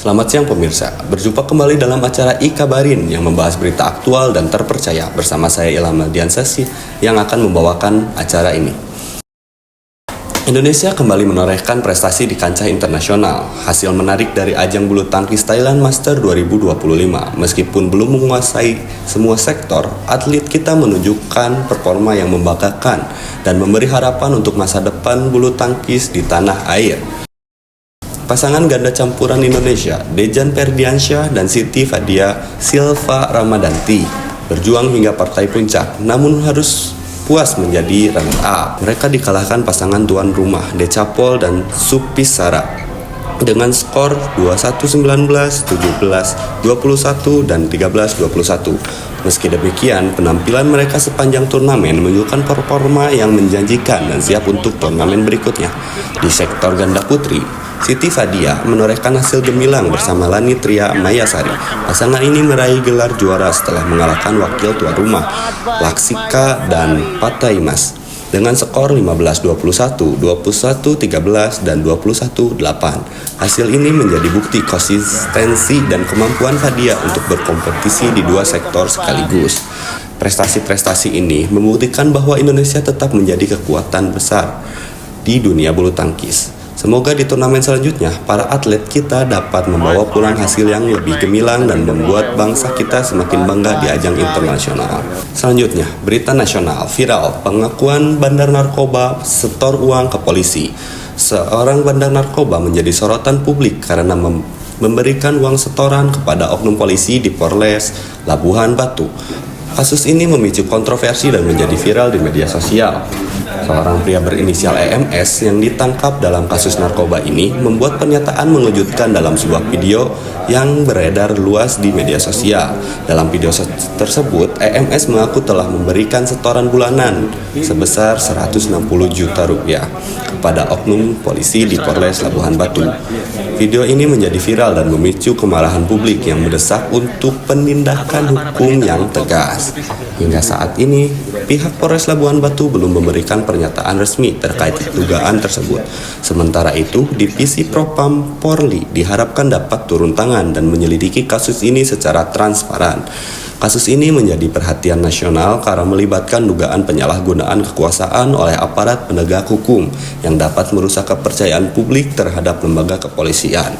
Selamat siang pemirsa, berjumpa kembali dalam acara Ikabarin yang membahas berita aktual dan terpercaya bersama saya Ilham Diansasi yang akan membawakan acara ini. Indonesia kembali menorehkan prestasi di kancah internasional, hasil menarik dari ajang bulu tangkis Thailand Master 2025. Meskipun belum menguasai semua sektor, atlet kita menunjukkan performa yang membanggakan dan memberi harapan untuk masa depan bulu tangkis di tanah air. Pasangan ganda campuran Indonesia, Dejan Ferdiansyah dan Siti Fadia Silva Ramadanti, berjuang hingga partai puncak, namun harus puas menjadi runner-up. Mereka dikalahkan pasangan tuan rumah, Decapol dan Supisara, dengan skor 21-19, 17-21, dan 13-21. Meski demikian, penampilan mereka sepanjang turnamen menunjukkan performa yang menjanjikan dan siap untuk turnamen berikutnya. Di sektor ganda putri, Siti Fadia menorehkan hasil gemilang bersama Lani Tria Mayasari. Pasangan ini meraih gelar juara setelah mengalahkan wakil tuan rumah, Laksika dan Pataimas, dengan skor 15-21, 21-13, dan 21-8. Hasil ini menjadi bukti konsistensi dan kemampuan Fadia untuk berkompetisi di dua sektor sekaligus. Prestasi-prestasi ini membuktikan bahwa Indonesia tetap menjadi kekuatan besar di dunia bulu tangkis. Semoga di turnamen selanjutnya, para atlet kita dapat membawa pulang hasil yang lebih gemilang dan membuat bangsa kita semakin bangga di ajang internasional. Selanjutnya, berita nasional viral, pengakuan bandar narkoba setor uang ke polisi. Seorang bandar narkoba menjadi sorotan publik karena memberikan uang setoran kepada oknum polisi di Polres Labuhan Batu. Kasus ini memicu kontroversi dan menjadi viral di media sosial. Seorang pria berinisial EMS yang ditangkap dalam kasus narkoba ini membuat pernyataan mengejutkan dalam sebuah video yang beredar luas di media sosial. Dalam video tersebut, EMS mengaku telah memberikan setoran bulanan sebesar 160 juta rupiah kepada oknum polisi di Polres Labuhan Batu. Video ini menjadi viral dan memicu kemarahan publik yang mendesak untuk penindakan hukum yang tegas. Hingga saat ini, pihak Polres Labuhan Batu belum memberikan pernyataan resmi terkait dugaan tersebut. Sementara itu, Divisi Propam Polri diharapkan dapat turun tangan dan menyelidiki kasus ini secara transparan. Kasus ini menjadi perhatian nasional karena melibatkan dugaan penyalahgunaan kekuasaan oleh aparat penegak hukum yang dapat merusak kepercayaan publik terhadap lembaga kepolisian.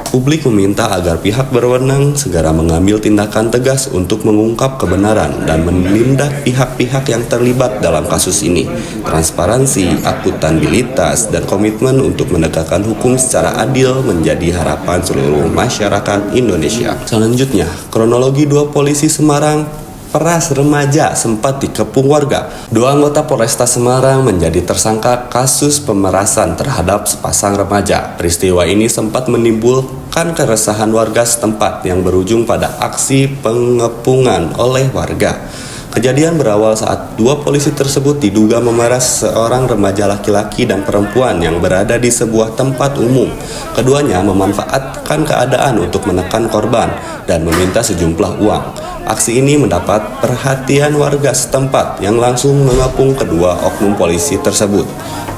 Publik meminta agar pihak berwenang segera mengambil tindakan tegas untuk mengungkap kebenaran dan menindak pihak-pihak yang terlibat dalam kasus ini. Transparansi, akuntabilitas, dan komitmen untuk menegakkan hukum secara adil menjadi harapan seluruh masyarakat Indonesia. Selanjutnya, kronologi dua polisi Semarang peras remaja sempat dikepung warga. Dua anggota Polresta Semarang menjadi tersangka kasus pemerasan terhadap sepasang remaja. Peristiwa ini sempat menimbulkan keresahan warga setempat yang berujung pada aksi pengepungan oleh warga. Kejadian berawal saat dua polisi tersebut diduga memeras seorang remaja laki-laki dan perempuan yang berada di sebuah tempat umum. Keduanya memanfaatkan keadaan untuk menekan korban dan meminta sejumlah uang. Aksi ini mendapat perhatian warga setempat yang langsung mengepung kedua oknum polisi tersebut.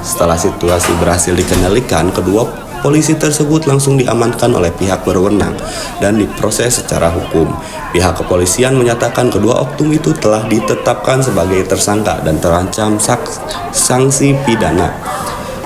Setelah situasi berhasil dikendalikan, kedua polisi tersebut langsung diamankan oleh pihak berwenang dan diproses secara hukum. Pihak kepolisian menyatakan kedua oknum itu telah ditetapkan sebagai tersangka dan terancam sanksi pidana.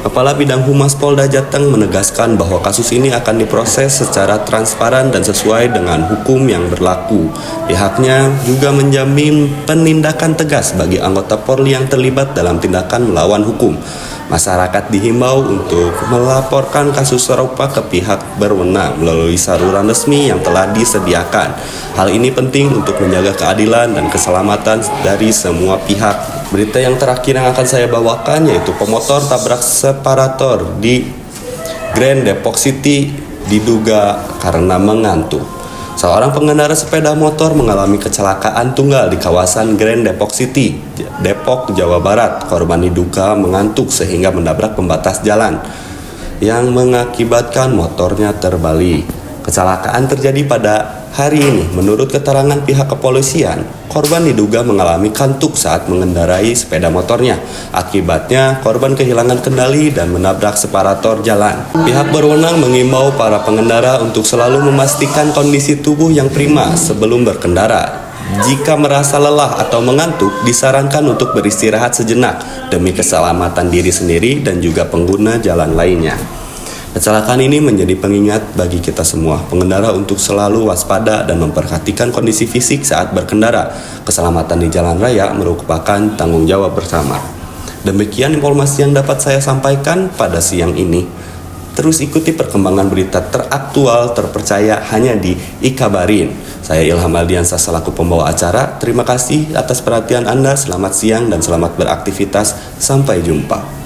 Kepala Bidang Humas Polda Jateng menegaskan bahwa kasus ini akan diproses secara transparan dan sesuai dengan hukum yang berlaku. Pihaknya juga menjamin penindakan tegas bagi anggota Polri yang terlibat dalam tindakan melawan hukum. Masyarakat dihimbau untuk melaporkan kasus serupa ke pihak berwenang melalui saluran resmi yang telah disediakan. Hal ini penting untuk menjaga keadilan dan keselamatan dari semua pihak. Berita yang terakhir yang akan saya bawakan yaitu pemotor tabrak separator di Grand Depok City diduga karena mengantuk. Seorang pengendara sepeda motor mengalami kecelakaan tunggal di kawasan Grand Depok City, Depok, Jawa Barat. Korban diduga mengantuk sehingga menabrak pembatas jalan yang mengakibatkan motornya terbalik. Kecelakaan terjadi pada Hari ini, menurut keterangan pihak kepolisian, korban diduga mengalami kantuk saat mengendarai sepeda motornya. Akibatnya, korban kehilangan kendali dan menabrak separator jalan. Pihak berwenang mengimbau para pengendara untuk selalu memastikan kondisi tubuh yang prima sebelum berkendara. Jika merasa lelah atau mengantuk, disarankan untuk beristirahat sejenak demi keselamatan diri sendiri dan juga pengguna jalan lainnya. Kecelakaan ini menjadi pengingat bagi kita semua pengendara untuk selalu waspada dan memperhatikan kondisi fisik saat berkendara. Keselamatan di jalan raya merupakan tanggung jawab bersama. Demikian informasi yang dapat saya sampaikan pada siang ini. Terus ikuti perkembangan berita teraktual terpercaya hanya di Ikabarin. Saya Ilham Aldiansah selaku pembawa acara. Terima kasih atas perhatian Anda. Selamat siang dan selamat beraktivitas. Sampai jumpa.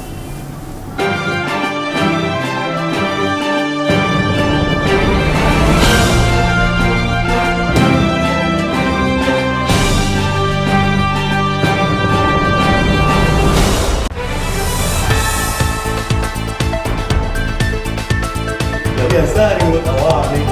Biasa ribut awal nih.